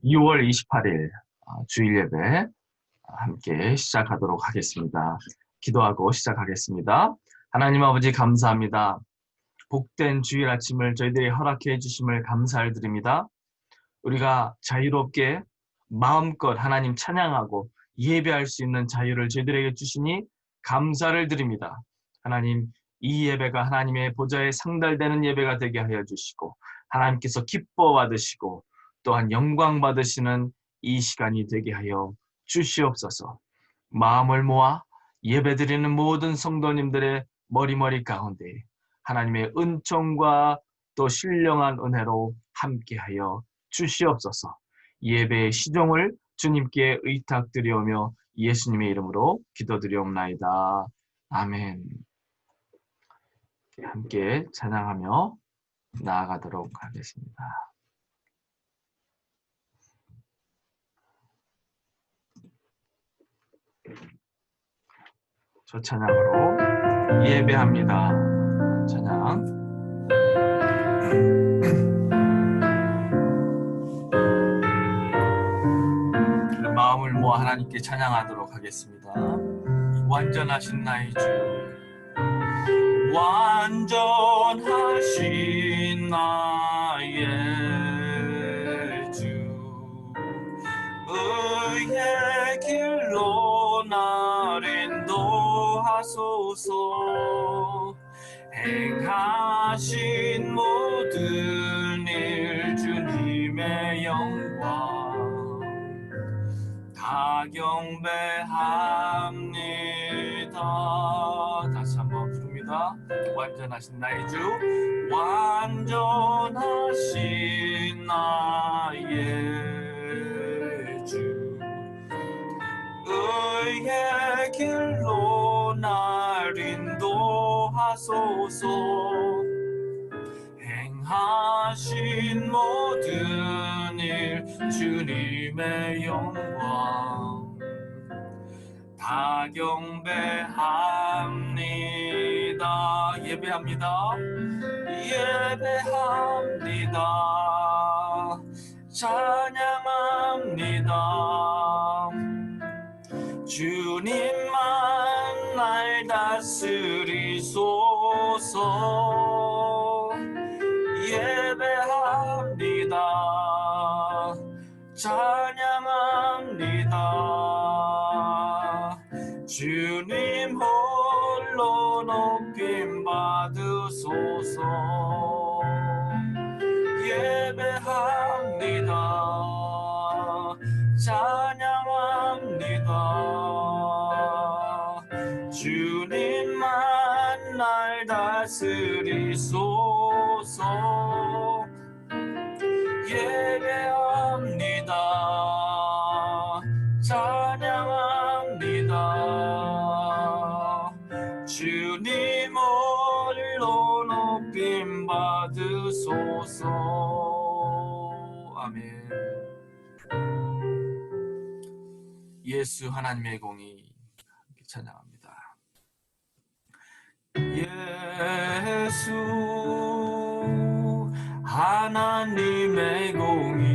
2월 28일 주일 예배 함께 시작하도록 하겠습니다. 기도하고 시작하겠습니다. 하나님 아버지 감사합니다. 복된 주일 아침을 저희들이 허락해 주심을 감사를 드립니다. 우리가 자유롭게 마음껏 하나님 찬양하고 예배할 수 있는 자유를 저희들에게 주시니 감사를 드립니다. 하나님, 이 예배가 하나님의 보좌에 상달되는 예배가 되게 하여 주시고 하나님께서 기뻐 받으시고 또한 영광 받으시는 이 시간이 되게 하여 주시옵소서. 마음을 모아 예배드리는 모든 성도님들의 머리머리 가운데 하나님의 은총과 또 신령한 은혜로 함께하여 주시옵소서. 예배의 시종을 주님께 의탁드리오며 예수님의 이름으로 기도드리옵나이다. 아멘. 함께 찬양하며 나아가도록 하겠습니다. 저 찬양으로 예배합니다. 찬양. 마음을 모아 하나님께 찬양하도록 하겠습니다. 완전하신 나의 주, 완전하신 나의 주, 의의 길로 날 인도하소서. 행하신 모든 일 주님의 영광 다 경배합니다. 다시 한번 부릅니다. 완전하신 나의 주, 완전하신 나의 주, 의의 길로 날 인도하소서. 행하신 모든 일 주님의 영광 다 경배합니다. 예배합니다. 예배합니다. 찬양합니다. 주님만 날 다스리소서. 예배합니다. 찬양합니다. 주님 홀로 높임 받으소서. 예배합니다. 찬양합니다. 주님만 날 다스리소서. 예배합니다. 찬양합니다. 주님 홀로 높임 받으소서. 아멘. 예수 하나님의 공의 찬양합니다. 예수 하나님의 공의,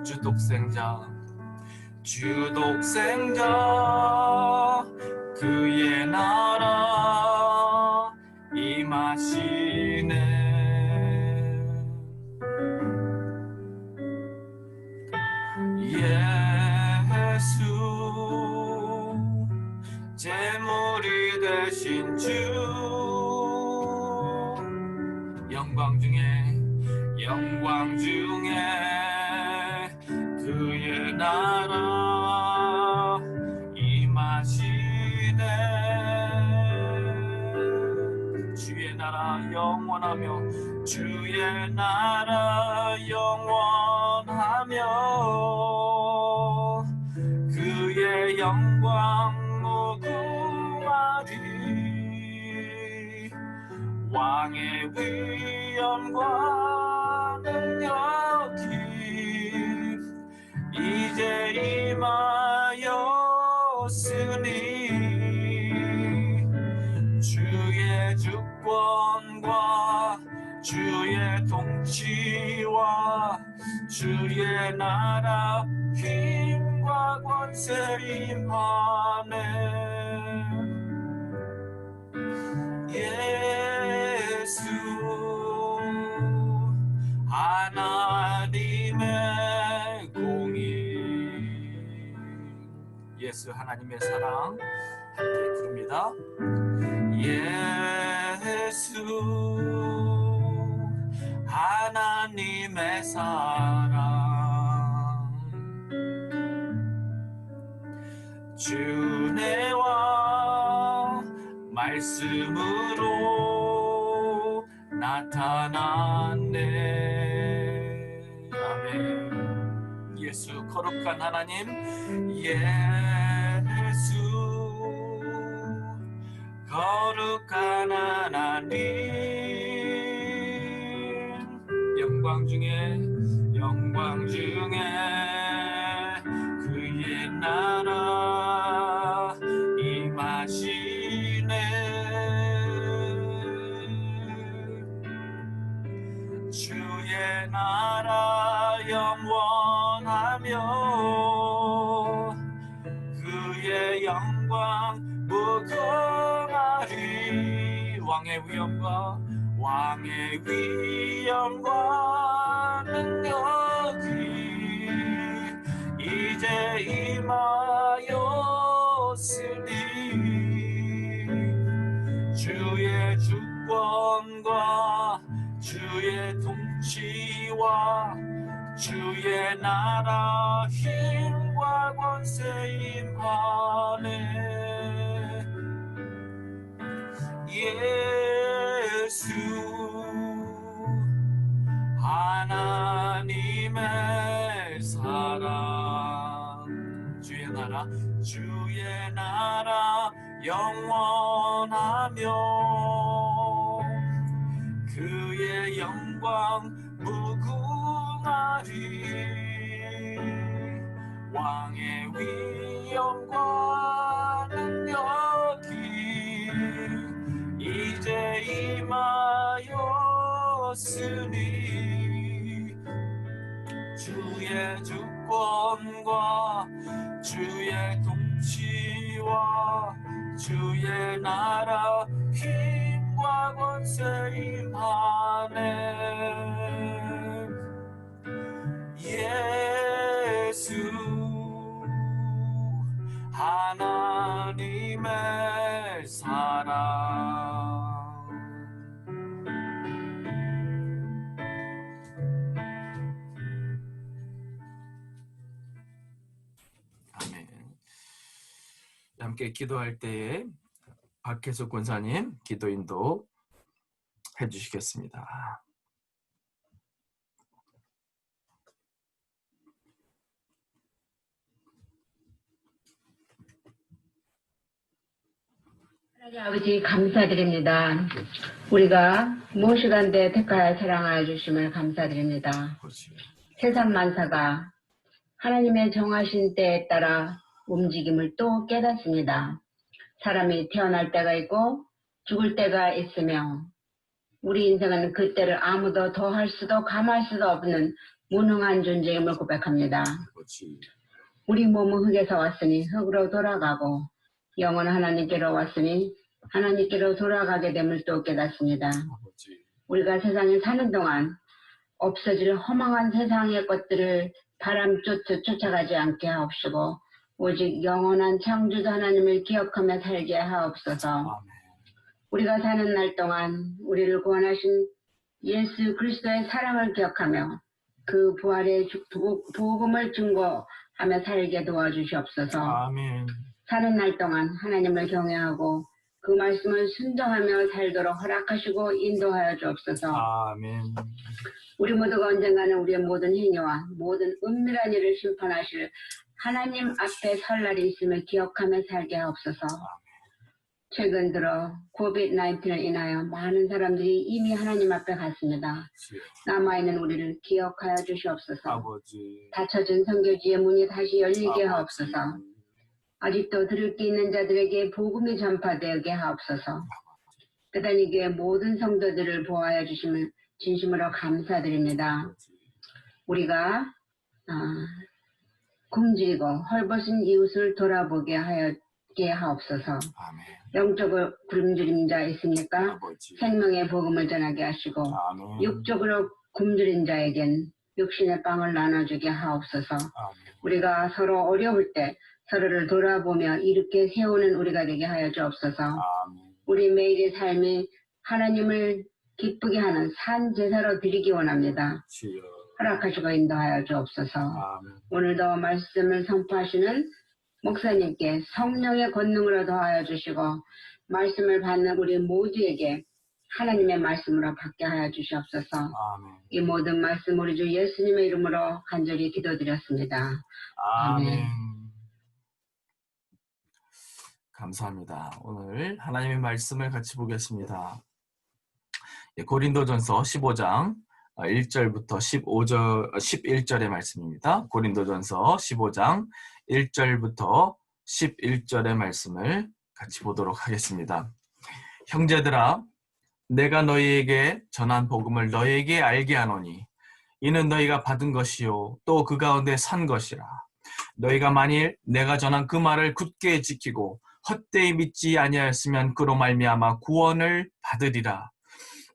주독생자 그의 나라 임하시네. 예수 제물이 되신 주, 영광 중에 그의 나라 임하시네. 주의 나라 영원하며, 주의 나라 영원하며 그의 영광 무궁하리. 왕의 위엄과 능력이 이제 임하였으니 주의 주권과 주의 통치 통치와 주의 나라 힘과 권세 임하네. 예수 하나님의 공의, 예수 하나님의 사랑 함께 부릅니다. 예수 하나님의 사랑, 주내와 말씀으로 나타났네. 아멘. 예수 거룩한 하나님, 예수 거룩한 하나님, 영광 중에 그의 나라 임하시네. 주의 나라 영원하며 그의 영광 무궁하리. 왕의 위엄과 능력이 이제 임하였으니 주의 주권과 주의 통치와 주의 나라 힘과 권세 임하네. 예수 하나님의 사랑, 주의 나라 영원하며 그의 영광 무궁하리. 왕의 위엄과 능력이 이제 임하였으니 주의 주권과 주의 통치와 주의 나라 힘과 권세 임하네. 예수 하나님의 사랑, 아멘. 함께 기도할 때에 박혜숙 권사님 기도 인도 해주시겠습니다. 하나님 아버지 감사드립니다. 우리가 무엇이간데 택하여 사랑하여 주심을 감사드립니다. 세상 만사가 하나님의 정하신 때에 따라 움직임을 또 깨닫습니다. 사람이 태어날 때가 있고 죽을 때가 있으며 우리 인생은 그 때를 아무도 더할 수도 감할 수도 없는 무능한 존재임을 고백합니다. 우리 몸은 흙에서 왔으니 흙으로 돌아가고 영은 하나님께로 왔으니 하나님께로 돌아가게 됨을 또 깨닫습니다. 우리가 세상에 사는 동안 없어질 허망한 세상의 것들을 바람쫓듯 쫓아가지 않게 하옵시고 오직 영원한 창조주 하나님을 기억하며 살게 하옵소서. 우리가 사는 날 동안 우리를 구원하신 예수 그리스도의 사랑을 기억하며 그 부활의 복음을 증거하며 살게 도와주시옵소서. 아멘. 사는 날 동안 하나님을 경외하고 그 말씀을 순종하며 살도록 허락하시고 인도하여 주옵소서. 아멘. 우리 모두가 언젠가는 우리의 모든 행위와 모든 은밀한 일을 심판하실 하나님 앞에 설 날이 있음을 기억하며 살게 하옵소서. 최근 들어 코비드-19을 인하여 많은 사람들이 이미 하나님 앞에 갔습니다. 남아있는 우리를 기억하여 주시옵소서. 아버지. 닫혀진 선교지의 문이 다시 열리게 하옵소서. 아직도 들을 게 있는 자들에게 복음이 전파되게 하옵소서. 그다니게 모든 성도들을 보호하여 주시면 진심으로 감사드립니다. 우리가 굶주리고 헐벗은 이웃을 돌아보게 하옵소서. 아멘. 영적으로 굶주린 자 있습니까? 아버지. 생명의 복음을 전하게 하시고 아멘. 육적으로 굶주린 자에겐 육신의 빵을 나눠주게 하옵소서. 아멘. 우리가 서로 어려울 때 서로를 돌아보며 이렇게 세우는 우리가 되게 하여 주옵소서. 아멘. 우리 매일의 삶이 하나님을 기쁘게 하는 산 제사로 드리기 원합니다. 주여. 허락하시고 인도하여 주옵소서. 아멘. 오늘도 말씀을 선포하시는 목사님께 성령의 권능으로 더하여 주시고 말씀을 받는 우리 모두에게 하나님의 말씀으로 받게 하여 주시옵소서. 아멘. 이 모든 말씀 우리 주 예수님의 이름으로 간절히 기도드렸습니다. 아멘. 감사합니다. 오늘 하나님의 말씀을 같이 보겠습니다. 고린도전서 15장 1절부터 11절의 말씀입니다. 고린도전서 15장 1절부터 11절의 말씀을 같이 보도록 하겠습니다. 형제들아, 내가 너희에게 전한 복음을 너희에게 알게 하노니 이는 너희가 받은 것이요 또 그 가운데 산 것이라. 너희가 만일 내가 전한 그 말을 굳게 지키고 헛되이 믿지 아니하였으면 그로 말미암아 구원을 받으리라.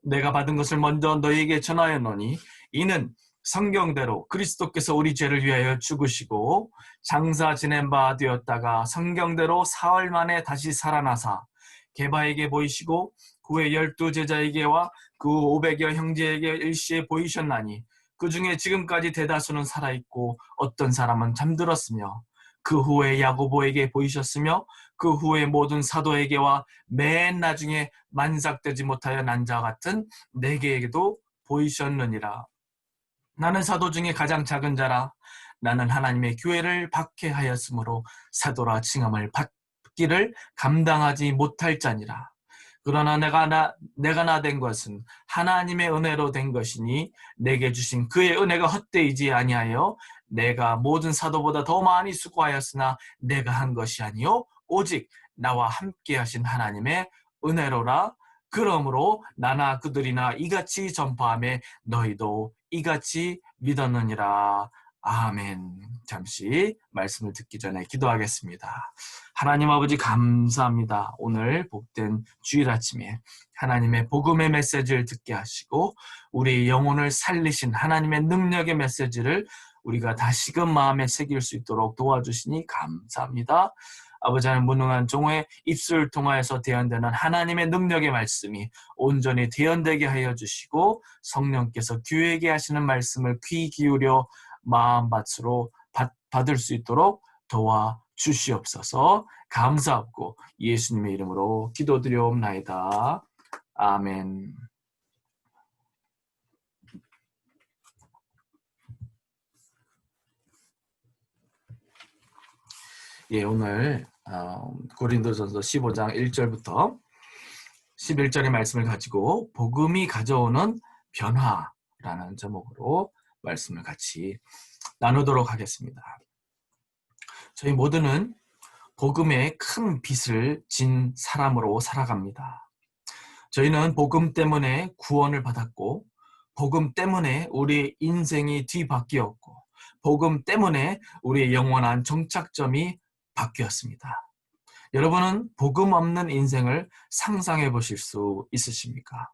내가 받은 것을 먼저 너희에게 전하였노니 이는 성경대로 그리스도께서 우리 죄를 위하여 죽으시고 장사 지낸 바 되었다가 성경대로 사흘 만에 다시 살아나사 게바에게 보이시고 그 후에 12제자에게와 그 500여 형제에게 일시에 보이셨나니 그 중에 지금까지 대다수는 살아있고 어떤 사람은 잠들었으며 그 후에 야고보에게 보이셨으며 그 후에 모든 사도에게와 맨 나중에 만삭되지 못하여 난 자 같은 내게에게도 보이셨느니라. 나는 사도 중에 가장 작은 자라. 나는 하나님의 교회를 박해하였으므로 사도라 칭함을 받기를 감당하지 못할 자니라. 그러나 내가 나 된 것은 하나님의 은혜로 된 것이니 내게 주신 그의 은혜가 헛되이지 아니하여 내가 모든 사도보다 더 많이 수고하였으나 내가 한 것이 아니요 오직 나와 함께 하신 하나님의 은혜로라. 그러므로 나나 그들이나 이같이 전파하며 너희도 이같이 믿었느니라. 아멘. 잠시 말씀을 듣기 전에 기도하겠습니다. 하나님 아버지 감사합니다. 오늘 복된 주일 아침에 하나님의 복음의 메시지를 듣게 하시고 우리 영혼을 살리신 하나님의 능력의 메시지를 우리가 다시금 마음에 새길 수 있도록 도와주시니 감사합니다. 아버지 하나님 무능한 종의 입술을 통하여서 대언되는 하나님의 능력의 말씀이 온전히 대언되게 하여 주시고 성령께서 교회에게 하시는 말씀을 귀 기울여 마음밭으로 받을 수 있도록 도와주시옵소서. 감사하고 예수님의 이름으로 기도드리옵나이다. 아멘. 오늘 고린도전서 15장 1절부터 11절의 말씀을 가지고 복음이 가져오는 변화라는 제목으로 말씀을 같이 나누도록 하겠습니다. 저희 모두는 복음의 큰 빚을 진 사람으로 살아갑니다. 저희는 복음 때문에 구원을 받았고 복음 때문에 우리 인생이 뒤바뀌었고 복음 때문에 우리의 영원한 정착점이 바뀌었습니다. 여러분은 복음 없는 인생을 상상해 보실 수 있으십니까?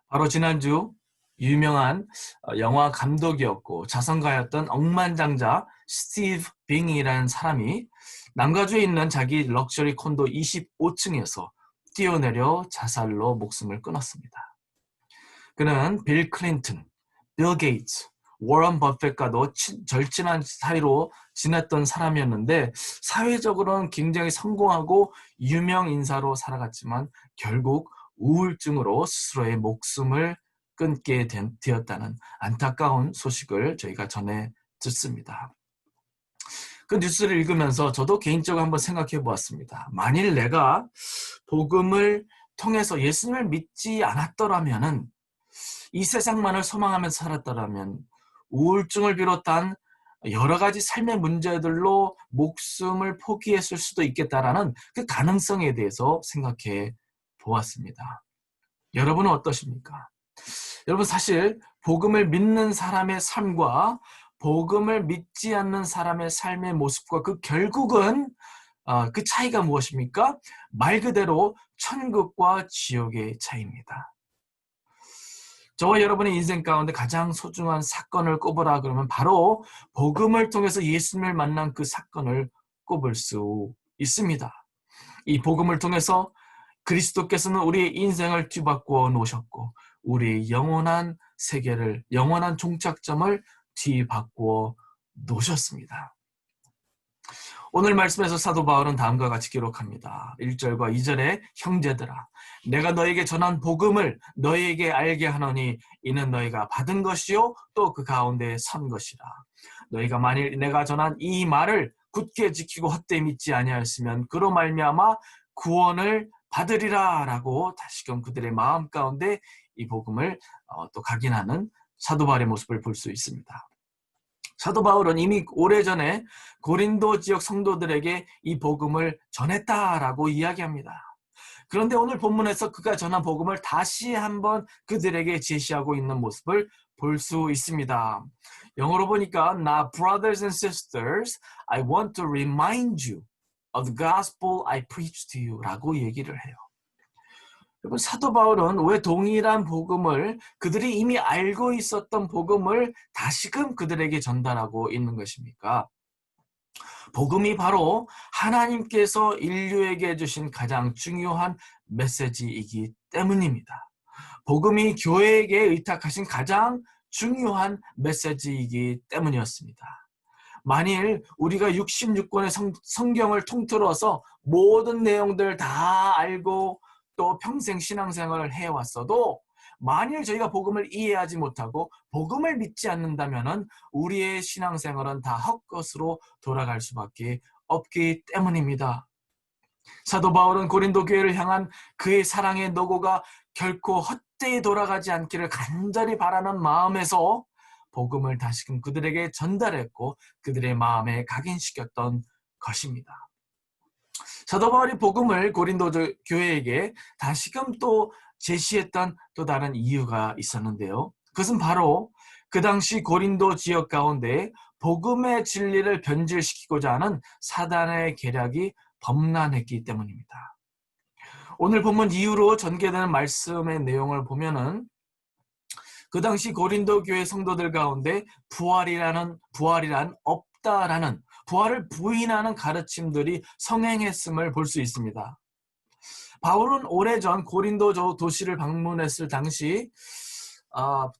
바로 지난주 유명한 영화 감독이었고 자선가였던 억만장자 스티브 빙이라는 사람이 남가주에 있는 자기 럭셔리 콘도 25층에서 뛰어내려 자살로 목숨을 끊었습니다. 그는 빌 클린턴, 빌 게이츠, 워런 버핏과도 절친한 사이로 지냈던 사람이었는데 사회적으로는 굉장히 성공하고 유명 인사로 살아갔지만 결국 우울증으로 스스로의 목숨을 끊게 되었다는 안타까운 소식을 저희가 전해 듣습니다. 그 뉴스를 읽으면서 저도 개인적으로 한번 생각해 보았습니다. 만일 내가 복음을 통해서 예수님을 믿지 않았더라면 이 세상만을 소망하면서 살았더라면 우울증을 비롯한 여러 가지 삶의 문제들로 목숨을 포기했을 수도 있겠다라는 그 가능성에 대해서 생각해 보았습니다. 여러분은 어떠십니까? 여러분 사실 복음을 믿는 사람의 삶과 복음을 믿지 않는 사람의 삶의 모습과 그 결국은 그 차이가 무엇입니까? 말 그대로 천국과 지옥의 차이입니다. 저와 여러분의 인생 가운데 가장 소중한 사건을 꼽으라 그러면 바로 복음을 통해서 예수님을 만난 그 사건을 꼽을 수 있습니다. 이 복음을 통해서 그리스도께서는 우리의 인생을 뒤바꾸어 놓으셨고 우리의 영원한 세계를, 영원한 종착점을 뒤바꾸어 놓으셨습니다. 오늘 말씀에서 사도 바울은 다음과 같이 기록합니다. 1절과 2절에 형제들아 내가 너에게 전한 복음을 너희에게 알게 하노니 이는 너희가 받은 것이요 또 그 가운데 선 것이라. 너희가 만일 내가 전한 이 말을 굳게 지키고 헛되이 믿지 아니하였으면 그로 말미암아 구원을 받으리라 라고 다시금 그들의 마음 가운데 이 복음을 또 각인하는 사도 바울의 모습을 볼 수 있습니다. 사도 바울은 이미 오래전에 고린도 지역 성도들에게 이 복음을 전했다라고 이야기합니다. 그런데 오늘 본문에서 그가 전한 복음을 다시 한번 그들에게 제시하고 있는 모습을 볼 수 있습니다. 영어로 보니까 Now, brothers and sisters, I want to remind you of the gospel I preached to you 라고 얘기를 해요. 여러분 사도 바울은 왜 동일한 복음을 그들이 이미 알고 있었던 복음을 다시금 그들에게 전달하고 있는 것입니까? 복음이 바로 하나님께서 인류에게 주신 가장 중요한 메시지이기 때문입니다. 복음이 교회에게 의탁하신 가장 중요한 메시지이기 때문이었습니다. 만일 우리가 66권의 성경을 통틀어서 모든 내용들 다 알고 또 평생 신앙생활을 해왔어도 만일 저희가 복음을 이해하지 못하고 복음을 믿지 않는다면 우리의 신앙생활은 다 헛것으로 돌아갈 수밖에 없기 때문입니다. 사도 바울은 고린도 교회를 향한 그의 사랑의 노고가 결코 헛되이 돌아가지 않기를 간절히 바라는 마음에서 복음을 다시금 그들에게 전달했고 그들의 마음에 각인시켰던 것입니다. 사도 바울이 복음을 고린도 교회에게 다시금 또 제시했던 또 다른 이유가 있었는데요. 그것은 바로 그 당시 고린도 지역 가운데 복음의 진리를 변질시키고자 하는 사단의 계략이 범람했기 때문입니다. 오늘 본문 이후로 전개되는 말씀의 내용을 보면은 그 당시 고린도 교회 성도들 가운데 부활이란 없다라는 부활을 부인하는 가르침들이 성행했음을 볼 수 있습니다. 바울은 오래전 고린도 도시를 방문했을 당시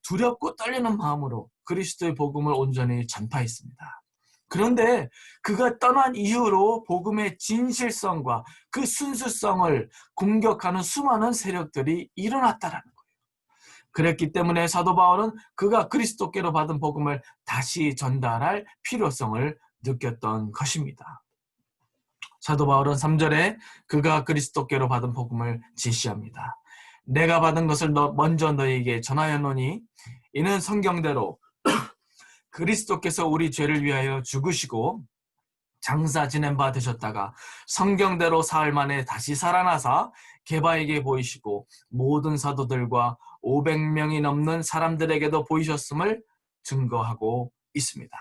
두렵고 떨리는 마음으로 그리스도의 복음을 온전히 전파했습니다. 그런데 그가 떠난 이후로 복음의 진실성과 그 순수성을 공격하는 수많은 세력들이 일어났다라는 거예요. 그랬기 때문에 사도 바울은 그가 그리스도께로 받은 복음을 다시 전달할 필요성을 느꼈던 것입니다. 사도 바울은 3절에 그가 그리스도께로 받은 복음을 제시합니다. 내가 받은 것을 먼저 너희에게 전하였노니 이는 성경대로 그리스도께서 우리 죄를 위하여 죽으시고 장사 지낸 바 되셨다가 성경대로 사흘 만에 다시 살아나사 게바에게 보이시고 모든 사도들과 500명이 넘는 사람들에게도 보이셨음을 증거하고 있습니다.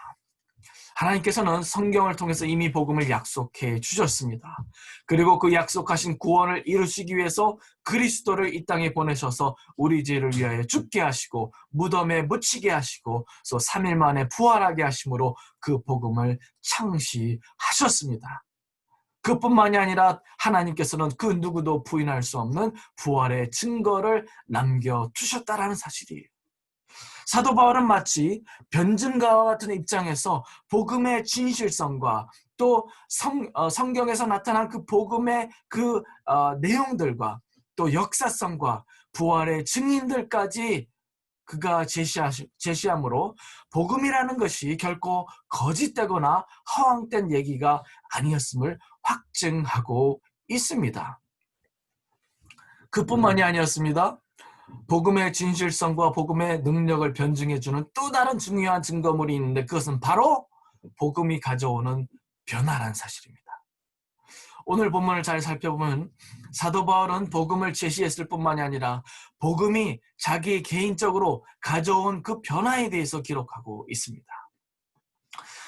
하나님께서는 성경을 통해서 이미 복음을 약속해 주셨습니다. 그리고 그 약속하신 구원을 이루시기 위해서 그리스도를 이 땅에 보내셔서 우리 죄를 위하여 죽게 하시고 무덤에 묻히게 하시고 또 3일 만에 부활하게 하심으로 그 복음을 창시하셨습니다. 그뿐만이 아니라 하나님께서는 그 누구도 부인할 수 없는 부활의 증거를 남겨주셨다라는 사실이에요. 사도 바울은 마치 변증가와 같은 입장에서 복음의 진실성과 또 성경에서 나타난 그 복음의 그 내용들과 또 역사성과 부활의 증인들까지 그가 제시함으로 복음이라는 것이 결코 거짓되거나 허황된 얘기가 아니었음을 확증하고 있습니다. 그뿐만이 아니었습니다. 복음의 진실성과 복음의 능력을 변증해주는 또 다른 중요한 증거물이 있는데 그것은 바로 복음이 가져오는 변화란 사실입니다. 오늘 본문을 잘 살펴보면 사도 바울은 복음을 제시했을 뿐만이 아니라 복음이 자기 개인적으로 가져온 그 변화에 대해서 기록하고 있습니다.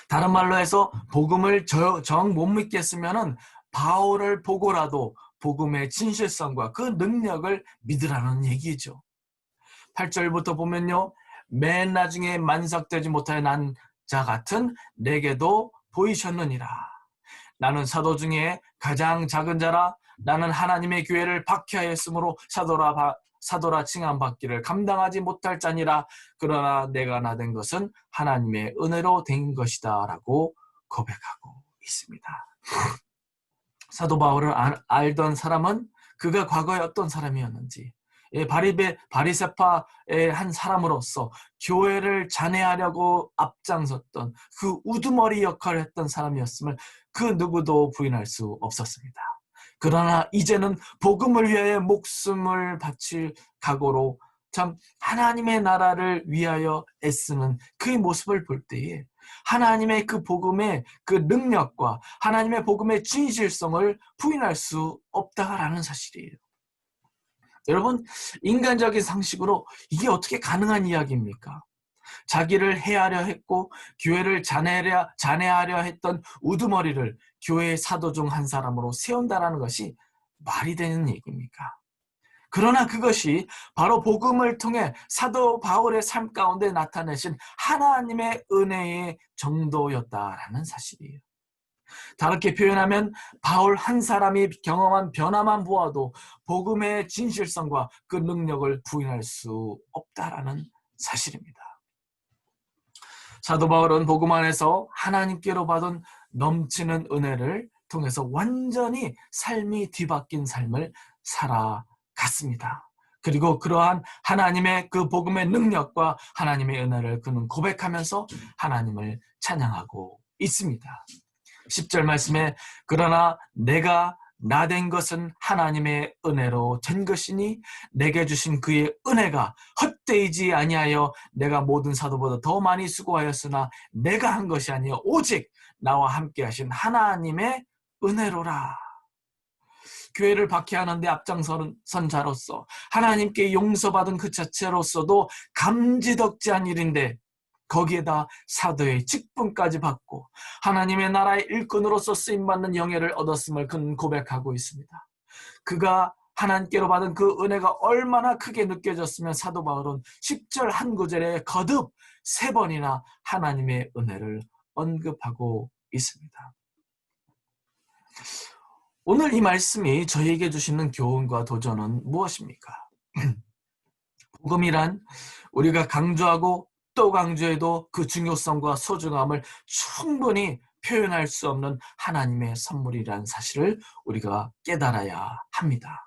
다른 말로 해서 복음을 정 못 믿겠으면은 바울을 보고라도 복음의 진실성과 그 능력을 믿으라는 얘기죠. 8절부터 보면요. 맨 나중에 만삭되지 못하여 난 자 같은 내게도 보이셨느니라. 나는 사도 중에 가장 작은 자라. 나는 하나님의 교회를 박해하였으므로 사도라 칭함받기를 감당하지 못할 자니라. 그러나 내가 나된 것은 하나님의 은혜로 된 것이다 라고 고백하고 있습니다. 사도 바울을 알던 사람은 그가 과거에 어떤 사람이었는지, 바리새파의 한 사람으로서 교회를 잔해하려고 앞장섰던 그 우두머리 역할을 했던 사람이었음을 그 누구도 부인할 수 없었습니다. 그러나 이제는 복음을 위하여 목숨을 바칠 각오로 참 하나님의 나라를 위하여 애쓰는 그 모습을 볼 때에 하나님의 그 복음의 그 능력과 하나님의 복음의 진실성을 부인할 수 없다라는 사실이에요. 여러분, 인간적인 상식으로 이게 어떻게 가능한 이야기입니까? 자기를 해하려 했고 교회를 잔해하려 했던 우두머리를 교회의 사도 중 한 사람으로 세운다라는 것이 말이 되는 얘기입니까? 그러나 그것이 바로 복음을 통해 사도 바울의 삶 가운데 나타내신 하나님의 은혜의 정도였다라는 사실이에요. 다르게 표현하면 바울 한 사람이 경험한 변화만 보아도 복음의 진실성과 그 능력을 부인할 수 없다라는 사실입니다. 사도 바울은 복음 안에서 하나님께로 받은 넘치는 은혜를 통해서 완전히 삶이 뒤바뀐 삶을 살아갔습니다. 그리고 그러한 하나님의 그 복음의 능력과 하나님의 은혜를 그는 고백하면서 하나님을 찬양하고 있습니다. 10절 말씀에 그러나 내가 나된 것은 하나님의 은혜로 된 것이니 내게 주신 그의 은혜가 헛되이지 아니하여 내가 모든 사도보다 더 많이 수고하였으나 내가 한 것이 아니요 오직 나와 함께 하신 하나님의 은혜로라. 교회를 박해하는 데 앞장선 자로서 하나님께 용서받은 그 자체로서도 감지덕지한 일인데 거기에다 사도의 직분까지 받고 하나님의 나라의 일꾼으로서 쓰임받는 영예를 얻었음을 그는 고백하고 있습니다. 그가 하나님께로 받은 그 은혜가 얼마나 크게 느껴졌으면 사도 바울은 10절 한 구절에 거듭 3번이나 하나님의 은혜를 언급하고 있습니다. 오늘 이 말씀이 저희에게 주시는 교훈과 도전은 무엇입니까? 복음이란 우리가 강조하고 또 강조해도 그 중요성과 소중함을 충분히 표현할 수 없는 하나님의 선물이라는 사실을 우리가 깨달아야 합니다.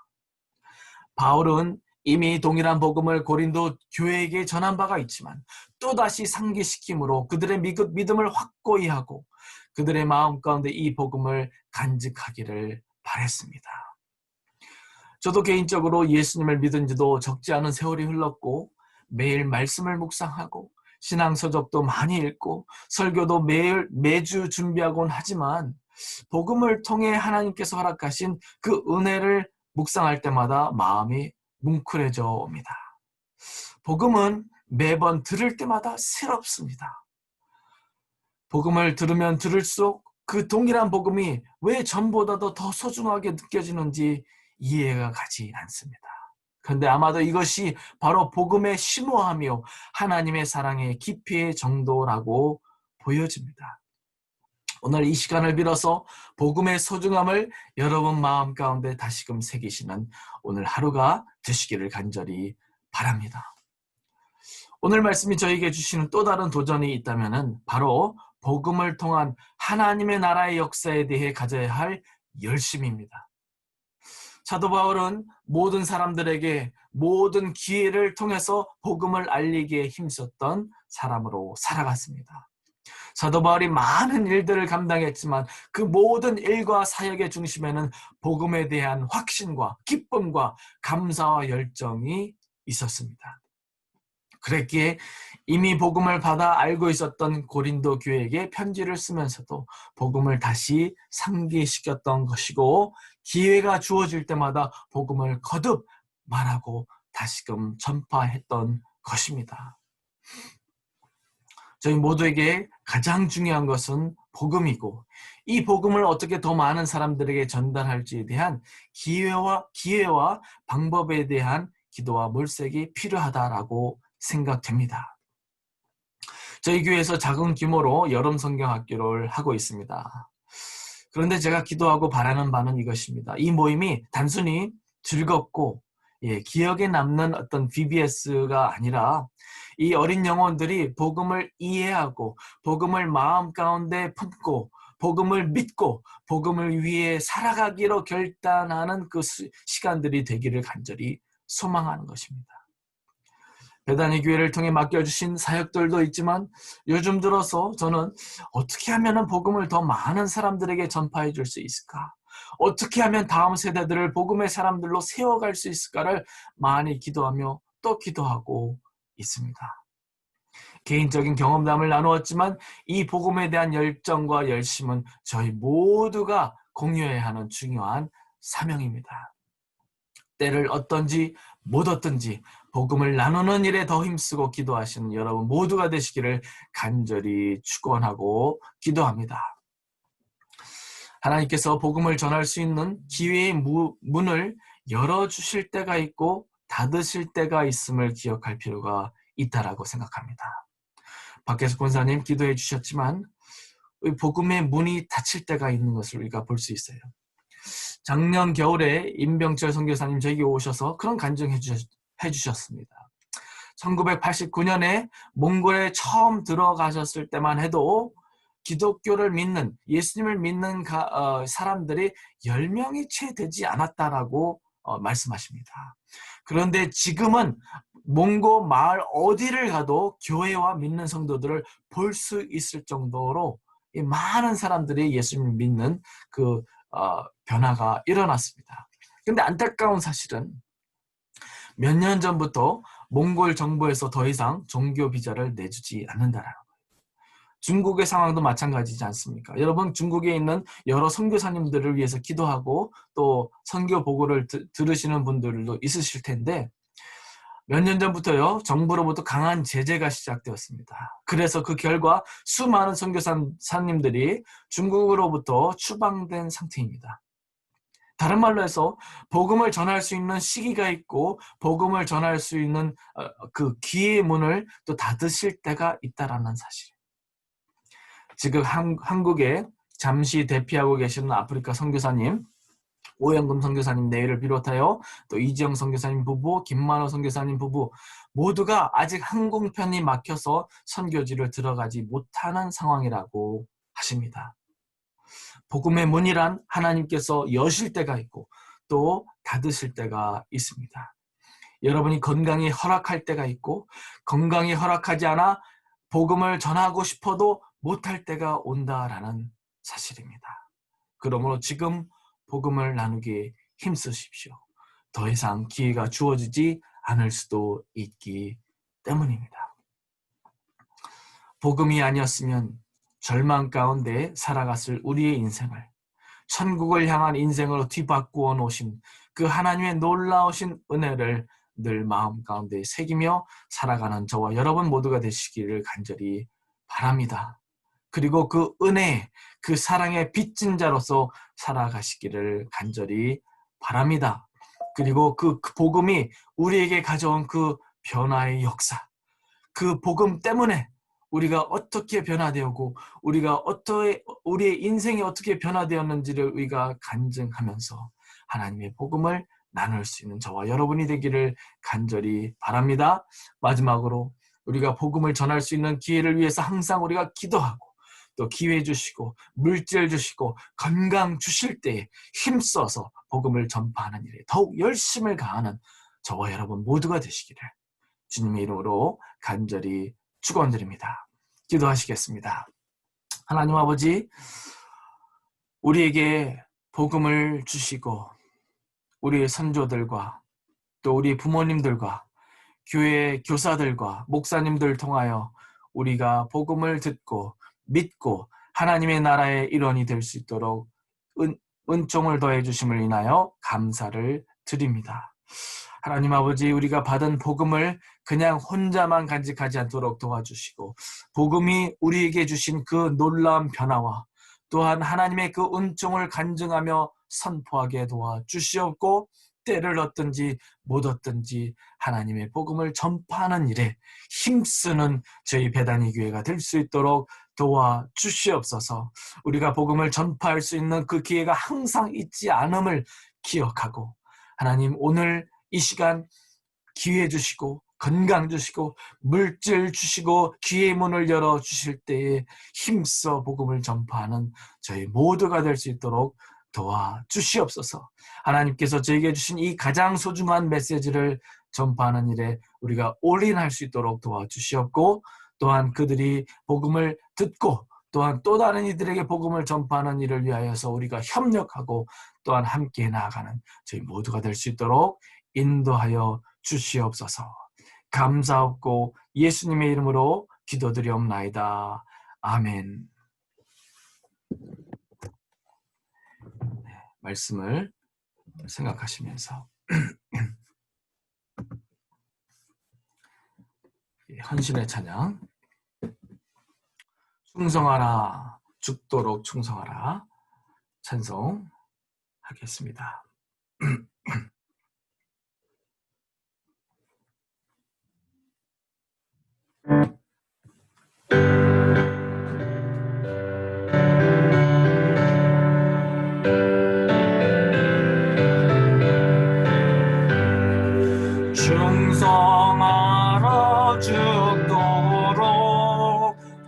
바울은 이미 동일한 복음을 고린도 교회에게 전한 바가 있지만 또다시 상기시킴으로 그들의 믿음을 확고히 하고 그들의 마음 가운데 이 복음을 간직하기를 바랬습니다. 저도 개인적으로 예수님을 믿은 지도 적지 않은 세월이 흘렀고 매일 말씀을 묵상하고 신앙 서적도 많이 읽고 설교도 매주 준비하곤 하지만 복음을 통해 하나님께서 허락하신 그 은혜를 묵상할 때마다 마음이 뭉클해져 옵니다. 복음은 매번 들을 때마다 새롭습니다. 복음을 들으면 들을수록 그 동일한 복음이 왜 전보다도 더 소중하게 느껴지는지 이해가 가지 않습니다. 그런데 아마도 이것이 바로 복음의 심오함이요 하나님의 사랑의 깊이의 정도라고 보여집니다. 오늘 이 시간을 빌어서 복음의 소중함을 여러분 마음 가운데 다시금 새기시는 오늘 하루가 되시기를 간절히 바랍니다. 오늘 말씀이 저에게 주시는 또 다른 도전이 있다면 바로 복음을 통한 하나님의 나라의 역사에 대해 가져야 할 열심입니다. 사도 바울은 모든 사람들에게 모든 기회를 통해서 복음을 알리기에 힘썼던 사람으로 살아갔습니다. 사도 바울이 많은 일들을 감당했지만 그 모든 일과 사역의 중심에는 복음에 대한 확신과 기쁨과 감사와 열정이 있었습니다. 그랬기에 이미 복음을 받아 알고 있었던 고린도 교회에게 편지를 쓰면서도 복음을 다시 상기시켰던 것이고, 기회가 주어질 때마다 복음을 거듭 말하고 다시금 전파했던 것입니다. 저희 모두에게 가장 중요한 것은 복음이고, 이 복음을 어떻게 더 많은 사람들에게 전달할지에 대한 기회와 방법에 대한 기도와 물색이 필요하다라고 생각됩니다. 저희 교회에서 작은 규모로 여름 성경학교를 하고 있습니다. 그런데 제가 기도하고 바라는 바는 이것입니다. 이 모임이 단순히 즐겁고 기억에 남는 어떤 VBS가 아니라 이 어린 영혼들이 복음을 이해하고 복음을 마음 가운데 품고 복음을 믿고 복음을 위해 살아가기로 결단하는 그 시간들이 되기를 간절히 소망하는 것입니다. 배단위 교회를 통해 맡겨주신 사역들도 있지만 요즘 들어서 저는 어떻게 하면 복음을 더 많은 사람들에게 전파해 줄 수 있을까? 어떻게 하면 다음 세대들을 복음의 사람들로 세워갈 수 있을까를 많이 기도하며 또 기도하고 있습니다. 개인적인 경험담을 나누었지만 이 복음에 대한 열정과 열심은 저희 모두가 공유해야 하는 중요한 사명입니다. 때를 얻든지 못 얻든지 복음을 나누는 일에 더 힘쓰고 기도하시는 여러분 모두가 되시기를 간절히 축원하고 기도합니다. 하나님께서 복음을 전할 수 있는 기회의 문을 열어주실 때가 있고 닫으실 때가 있음을 기억할 필요가 있다라고 생각합니다. 박혜숙 권사님 기도해 주셨지만 복음의 문이 닫힐 때가 있는 것을 우리가 볼 수 있어요. 작년 겨울에 임병철 선교사님 저에게 오셔서 그런 간증해 주셨습니다. 1989년에 몽골에 처음 들어가셨을 때만 해도 기독교를 믿는, 예수님을 믿는 사람들이 10명이 채 되지 않았다라고 말씀하십니다. 그런데 지금은 몽고 마을 어디를 가도 교회와 믿는 성도들을 볼 수 있을 정도로 많은 사람들이 예수님을 믿는 그 변화가 일어났습니다. 그런데 안타까운 사실은 몇 년 전부터 몽골 정부에서 더 이상 종교 비자를 내주지 않는다라는 거예요. 중국의 상황도 마찬가지지 않습니까? 여러분 중국에 있는 여러 선교사님들을 위해서 기도하고 또 선교 보고를 들으시는 분들도 있으실 텐데 몇 년 전부터요 정부로부터 강한 제재가 시작되었습니다. 그래서 그 결과 수많은 선교사님들이 중국으로부터 추방된 상태입니다. 다른 말로 해서 복음을 전할 수 있는 시기가 있고 복음을 전할 수 있는 그 기회의 문을 또 닫으실 때가 있다라는 사실. 지금 한국에 잠시 대피하고 계시는 아프리카 선교사님 오영금 선교사님 내외를 비롯하여 또 이지영 선교사님 부부, 김만호 선교사님 부부 모두가 아직 항공편이 막혀서 선교지를 들어가지 못하는 상황이라고 하십니다. 복음의 문이란 하나님께서 여실 때가 있고 또 닫으실 때가 있습니다. 여러분이 건강이 허락할 때가 있고 건강이 허락하지 않아 복음을 전하고 싶어도 못할 때가 온다라는 사실입니다. 그러므로 지금 복음을 나누기에 힘쓰십시오. 더 이상 기회가 주어지지 않을 수도 있기 때문입니다. 복음이 아니었으면 절망 가운데 살아갔을 우리의 인생을 천국을 향한 인생으로 뒤바꾸어 놓으신 그 하나님의 놀라우신 은혜를 늘 마음 가운데 새기며 살아가는 저와 여러분 모두가 되시기를 간절히 바랍니다. 그리고 그 은혜, 그 사랑의 빚진 자로서 살아가시기를 간절히 바랍니다. 그리고 그 복음이 우리에게 가져온 그 변화의 역사, 그 복음 때문에 우리가 어떻게 변화되었고 우리의 인생이 어떻게 변화되었는지를 우리가 간증하면서 하나님의 복음을 나눌 수 있는 저와 여러분이 되기를 간절히 바랍니다. 마지막으로 우리가 복음을 전할 수 있는 기회를 위해서 항상 우리가 기도하고 또 기회 주시고 물질 주시고 건강 주실 때에 힘써서 복음을 전파하는 일에 더욱 열심을 가하는 저와 여러분 모두가 되시기를 주님의 이름으로 간절히 축원드립니다. 기도하시겠습니다. 하나님 아버지, 우리에게 복음을 주시고 우리의 선조들과 또 우리 부모님들과 교회 교사들과 목사님들 통하여 우리가 복음을 듣고 믿고 하나님의 나라의 일원이 될 수 있도록 은총을 더해 주심을 인하여 감사를 드립니다. 하나님 아버지, 우리가 받은 복음을 그냥 혼자만 간직하지 않도록 도와주시고 복음이 우리에게 주신 그 놀라운 변화와 또한 하나님의 그 은총을 간증하며 선포하게 도와주시옵고 때를 얻든지 못 얻든지 하나님의 복음을 전파하는 일에 힘쓰는 저희 배단위 교회가 될 수 있도록 도와주시옵소서. 우리가 복음을 전파할 수 있는 그 기회가 항상 있지 않음을 기억하고 하나님, 오늘 이 시간 기회 주시고 건강 주시고 물질 주시고 기회의 문을 열어주실 때에 힘써 복음을 전파하는 저희 모두가 될 수 있도록 도와주시옵소서. 하나님께서 저에게 주신 이 가장 소중한 메시지를 전파하는 일에 우리가 올인할 수 있도록 도와주시옵고 또한 그들이 복음을 듣고 또한 또 다른 이들에게 복음을 전파하는 일을 위하여서 우리가 협력하고 또한 함께 나아가는 저희 모두가 될 수 있도록 인도하여 주시옵소서. 감사하고 예수님의 이름으로 기도드리옵나이다. 아멘. 말씀을 생각하시면서 헌신의 찬양, 충성하라, 죽도록 충성하라 찬송하겠습니다. 충성하라 죽도록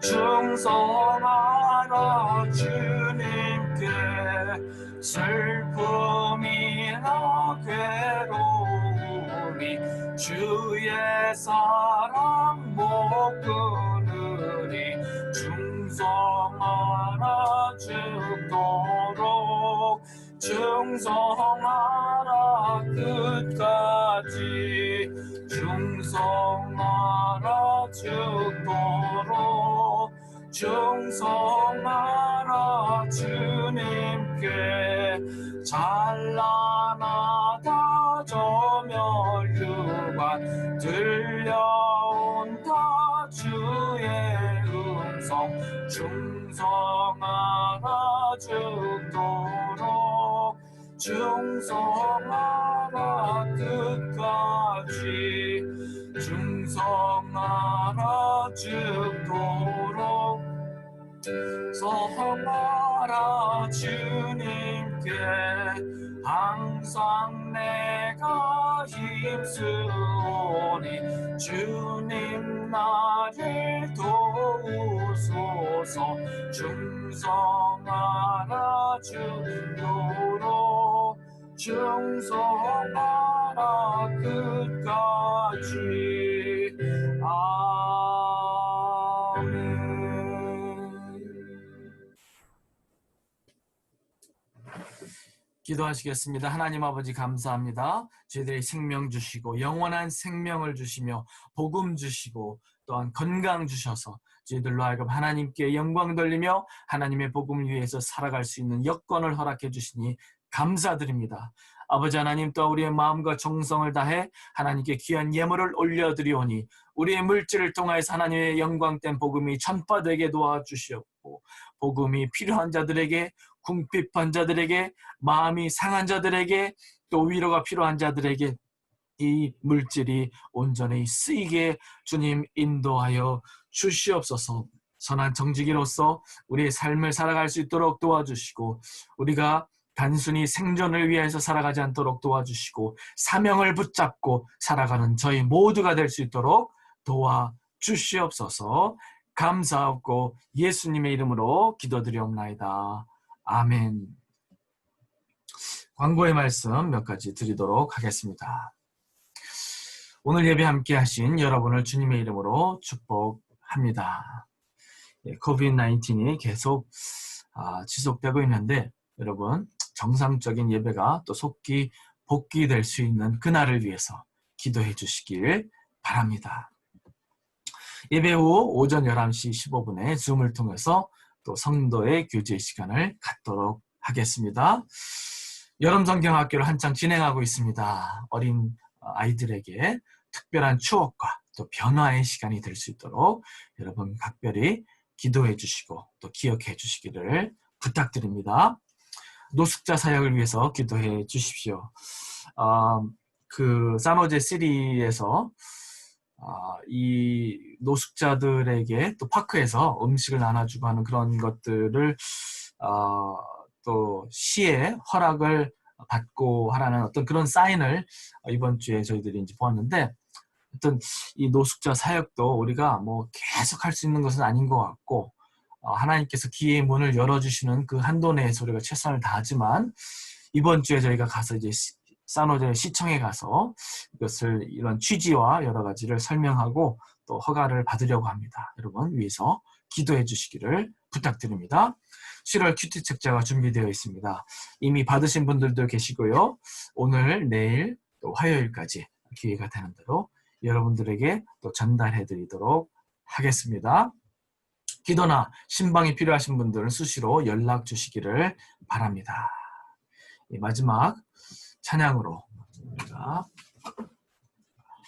충성하라 주님께 슬픔이나 괴로움이 주의 사랑 못 끊으리 충성하라 죽도록 충성하라 끝까지 충성하라 죽도록 충성하라 주님께 찬란하다 저 멸류관 들려온다 주의 음성 충성하라 죽도록 충성하라 끝까지 충성하라 죽도록 성하라 주님께 항상 내가 힘쓰오니 주님 나를 도우소서 충성하라 죽도록 충성하라 끝까지 아멘. 기도하시겠습니다. 하나님 아버지 감사합니다. 저희들이 생명 주시고 영원한 생명을 주시며 복음 주시고 또한 건강 주셔서 저희들로 하여금 하나님께 영광 돌리며 하나님의 복음을 위해서 살아갈 수 있는 여건을 허락해 주시니 감사드립니다. 아버지 하나님, 또 우리의 마음과 정성을 다해 하나님께 귀한 예물을 올려드리오니 우리의 물질을 통하여서 하나님의 영광된 복음이 전파되게 도와주시옵고 복음이 필요한 자들에게, 궁핍한 자들에게, 마음이 상한 자들에게, 또 위로가 필요한 자들에게 이 물질이 온전히 쓰이게 주님 인도하여 주시옵소서. 선한 정직이로서 우리의 삶을 살아갈 수 있도록 도와주시고 우리가 단순히 생존을 위해서 살아가지 않도록 도와주시고 사명을 붙잡고 살아가는 저희 모두가 될 수 있도록 도와주시옵소서. 감사하고 예수님의 이름으로 기도드리옵나이다. 아멘. 광고의 말씀 몇 가지 드리도록 하겠습니다. 오늘 예배 함께 하신 여러분을 주님의 이름으로 축복합니다. 코비드-19이 계속 지속되고 있는데 여러분 정상적인 예배가 또 속기 복귀될 수 있는 그날을 위해서 기도해 주시길 바랍니다. 예배 후 오전 11시 15분에 줌을 통해서 또 성도의 교제 시간을 갖도록 하겠습니다. 여름 성경학교를 한창 진행하고 있습니다. 어린 아이들에게 특별한 추억과 또 변화의 시간이 될 수 있도록 여러분 각별히 기도해 주시고 또 기억해 주시기를 부탁드립니다. 노숙자 사역을 위해서 기도해 주십시오. 그 산호제 3에서 이 노숙자들에게 또 파크에서 음식을 나눠주고 하는 그런 것들을 또 시의 허락을 받고 하라는 어떤 그런 사인을 이번 주에 저희들이 이제 보았는데, 어떤 이 노숙자 사역도 우리가 뭐 계속 할 수 있는 것은 아닌 것 같고, 하나님께서 기회의 문을 열어주시는 그 한도 내에서 우리가 최선을 다하지만, 이번 주에 저희가 가서 이제 산호제 시청에 가서 이것을 이런 취지와 여러 가지를 설명하고 또 허가를 받으려고 합니다. 여러분 위해서 기도해 주시기를 부탁드립니다. 7월 큐티 책자가 준비되어 있습니다. 이미 받으신 분들도 계시고요. 오늘, 내일, 또 화요일까지 기회가 되는 대로 여러분들에게 또 전달해 드리도록 하겠습니다. 기도나 신방이 필요하신 분들은 수시로 연락 주시기를 바랍니다. 마지막 찬양으로 우리가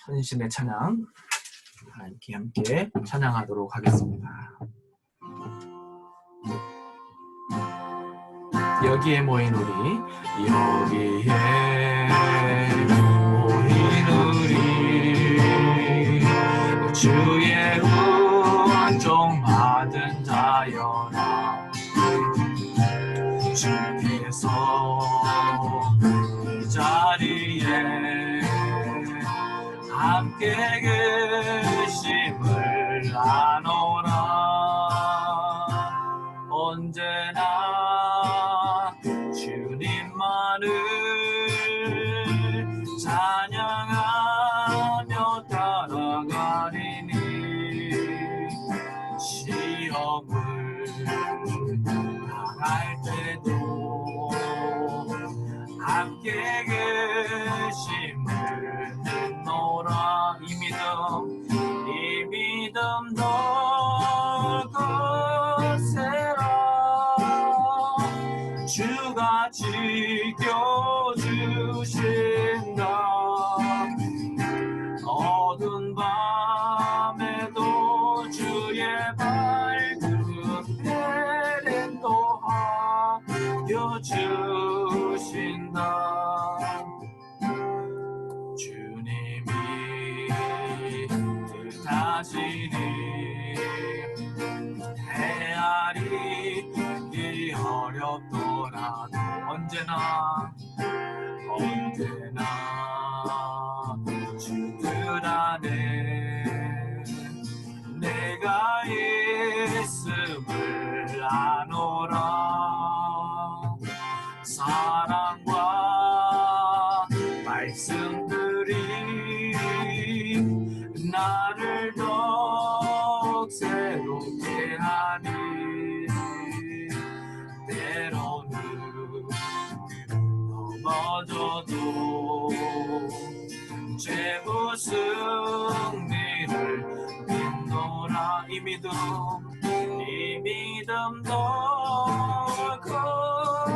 헌신의 찬양 함께 찬양하도록 하겠습니다. 여기에 모인 우리, 여기에 모인 우리, 주의 은총 받은 자여라. 주께서 이 자리에 함께 계심을 아노라. 언제나 주님만을 찬양하며 따라가리니 시험을 당할 때도 함께 계심을 믿노라. 이 믿음 더 거세라. 주가 지켜주신다. 어두운 밤에도 주의 밝은 해는 도하여 주신다. 주님이 뜻하시니 헤아리기 어렵더라도 언제나 주들 안에 내가 있음을 아노라. 사랑과 말씀들이 나를 더욱 새롭게 하니 때로는 넘어져도 최고 승리를 믿노라. 이 믿음 더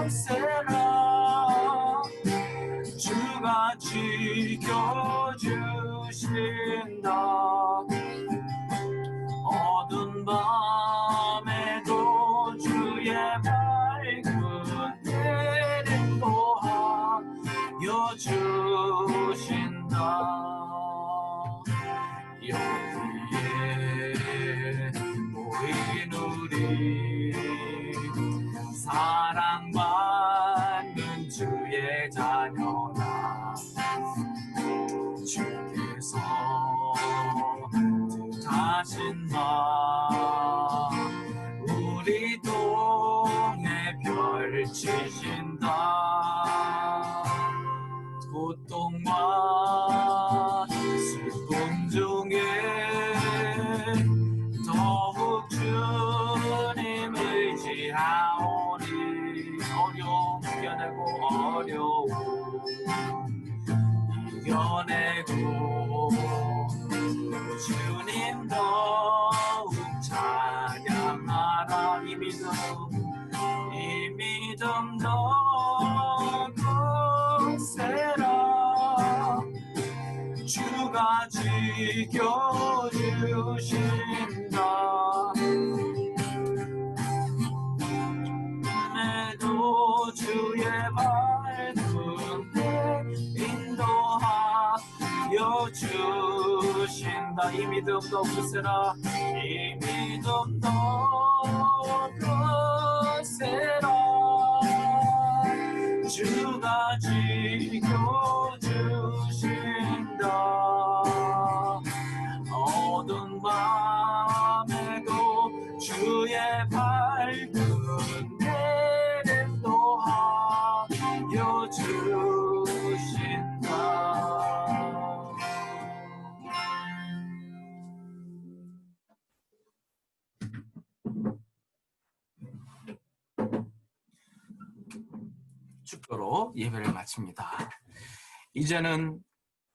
거세라. 주가 지켜주신다. 어두운 밤에도 주의 밝은 해를 도하여 주신다. 여기에 모인 우리 사랑받는 주의 자녀라. 주께서 뜻하신 바 우리 동에 펼치신다. 고통과 슬픔 중에 더욱 주님을 이 믿음 더 거세라. 주가 지켜주신다. 오늘도 주의 발끝에 인도하여 주신다. 이 믿음 더 거세라. 이 믿음 더 거세라. 주가 지켜주신다. 어두운 밤에도 주의 발끝에 인도하여 주신다. 축도로 예배를 마칩니다. 이제는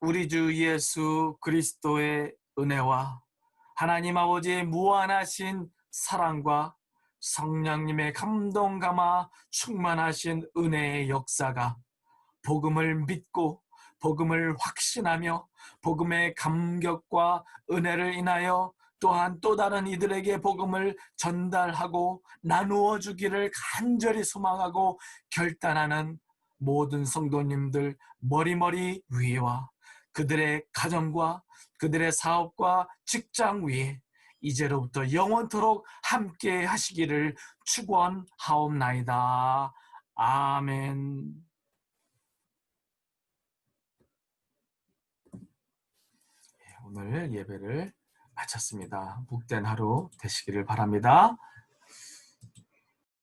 우리 주 예수 그리스도의 은혜와 하나님 아버지의 무한하신 사랑과 성령님의 감동 감화 충만하신 은혜의 역사가 복음을 믿고 복음을 확신하며 복음의 감격과 은혜를 인하여 또한 또 다른 이들에게 복음을 전달하고 나누어 주기를 간절히 소망하고 결단하는 모든 성도님들 머리머리 위에와 그들의 가정과 그들의 사업과 직장 위에 이제로부터 영원토록 함께 하시기를 축원하옵나이다. 아멘. 오늘 예배를 마쳤습니다. 복된 하루 되시기를 바랍니다.